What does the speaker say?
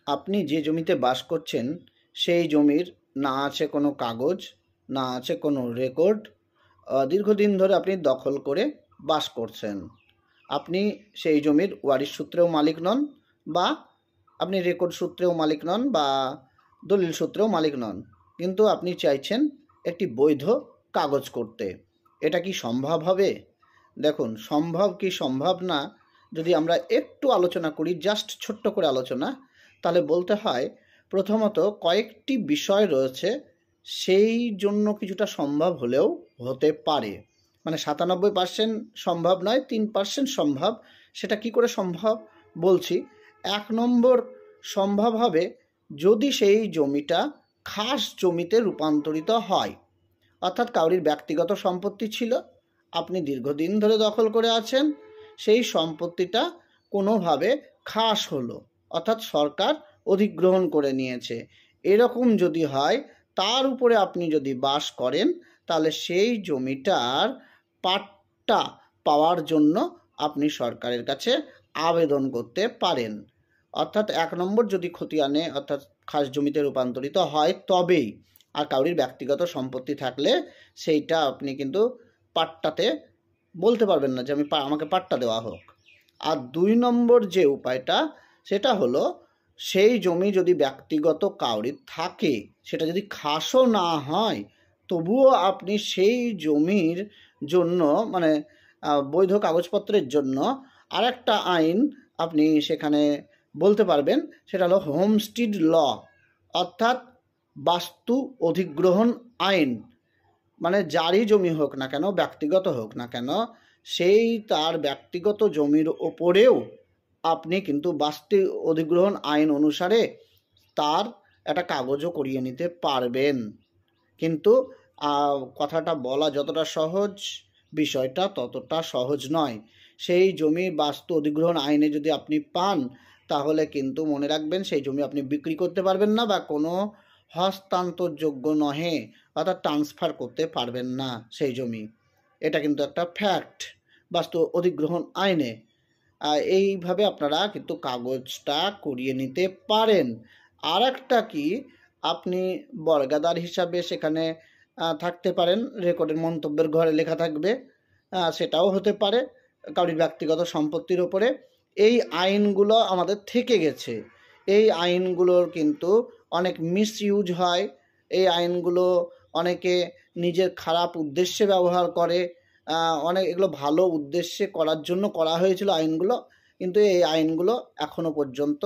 আপনি যে জমিতে বাস করছেন সেই জমির না আছে কোনো কাগজ, না আছে কোনো রেকর্ড। দীর্ঘদিন ধরে আপনি দখল করে বাস করছেন। আপনি সেই জমির ওয়ারিশ সূত্রেও মালিক নন, বা আপনি রেকর্ড সূত্রেও মালিক নন, বা দলিল সূত্রেও মালিক নন, কিন্তু আপনি চাইছেন একটি বৈধ কাগজ করতে। এটা কি সম্ভব হবে? দেখুন, সম্ভব কি সম্ভব না যদি আমরা একটু আলোচনা করি, জাস্ট ছোট্ট করে আলোচনা, তাহলে বলতে হয় প্রথমত কয়েকটি বিষয় রয়েছে, সেই জন্য কিছুটা সম্ভব হলেও হতে পারে। মানে 97% সম্ভব নয়, 3% সম্ভব। সেটা কি করে সম্ভব বলছি। 1 নম্বর, সম্ভব হবে যদি সেই জমিটা খাস জমিতে রূপান্তরিত হয়। অর্থাৎ কাউরির ব্যক্তিগত সম্পত্তি ছিল, আপনি দীর্ঘদিন ধরে দখল করে আছেন, সেই সম্পত্তিটা কোনোভাবে খাস হলো, অর্থাৎ সরকার অধিগ্রহণ করে নিয়েছে। এরকম যদি হয়, তার উপরে আপনি যদি বাস করেন, তাহলে সেই জমিটার পাট্টা পাওয়ার জন্য আপনি সরকারের কাছে আবেদন করতে পারেন। অর্থাৎ 1 নম্বর, যদি খতিয়ানে অর্থাৎ খাস জমিতে রূপান্তরিত হয় তবেই। আর কাউরির ব্যক্তিগত সম্পত্তি থাকলে সেইটা আপনি কিন্তু পাট্টাতে বলতে পারবেন না যে আমাকে পাট্টা দেওয়া হোক। আর 2 নম্বর যে উপায়টা, সেটা হলো সেই জমি যদি ব্যক্তিগত কাউরির থাকে, সেটা যদি খাসও না হয়, তবুও আপনি সেই জমির জন্য মানে বৈধ কাগজপত্রের জন্য আরেকটা আইন আপনি সেখানে বলতে পারবেন, সেটা হলো হোমস্টিড ল, অর্থাৎ বাস্তু অধিগ্রহণ আইন। মানে যারই জমি হোক না কেন, ব্যক্তিগত হোক না কেন, সেই তার ব্যক্তিগত জমির ওপরেও আপনি কিন্তু বাস্তু অধিগ্রহণ আইন অনুসারে তার একটা কাগজও করিয়ে নিতে পারবেন। কিন্তু কথাটা বলা যতটা সহজ, বিষয়টা ততটা সহজ নয়। সেই জমি বাস্তু অধিগ্রহণ আইনে যদি আপনি পান, তাহলে কিন্তু মনে রাখবেন সেই জমি আপনি বিক্রি করতে পারবেন না, বা কোনো হস্তান্তরযোগ্য নহে, অর্থাৎ ট্রান্সফার করতে পারবেন না সেই জমি। এটা কিন্তু একটা ফ্যাক্ট বাস্তু অধিগ্রহণ আইনে। এইভাবে আপনারা কিন্তু কাগজটা করিয়ে নিতে পারেন। আর একটা কি, আপনি বর্গাদার হিসাবে সেখানে থাকতে পারেন, রেকর্ডের মন্তব্যের ঘরে লেখা থাকবে, সেটাও হতে পারে কারোর ব্যক্তিগত সম্পত্তির ওপরে। এই আইনগুলো আমাদের থেকে গেছে। এই আইনগুলোর কিন্তু অনেক মিসইউজ হয়। এই আইনগুলো অনেকে নিজের খারাপ উদ্দেশ্যে ব্যবহার করে। অনেক এগুলো ভালো উদ্দেশ্যে করার জন্য করা হয়েছিল আইনগুলো, কিন্তু এই আইনগুলো এখনো পর্যন্ত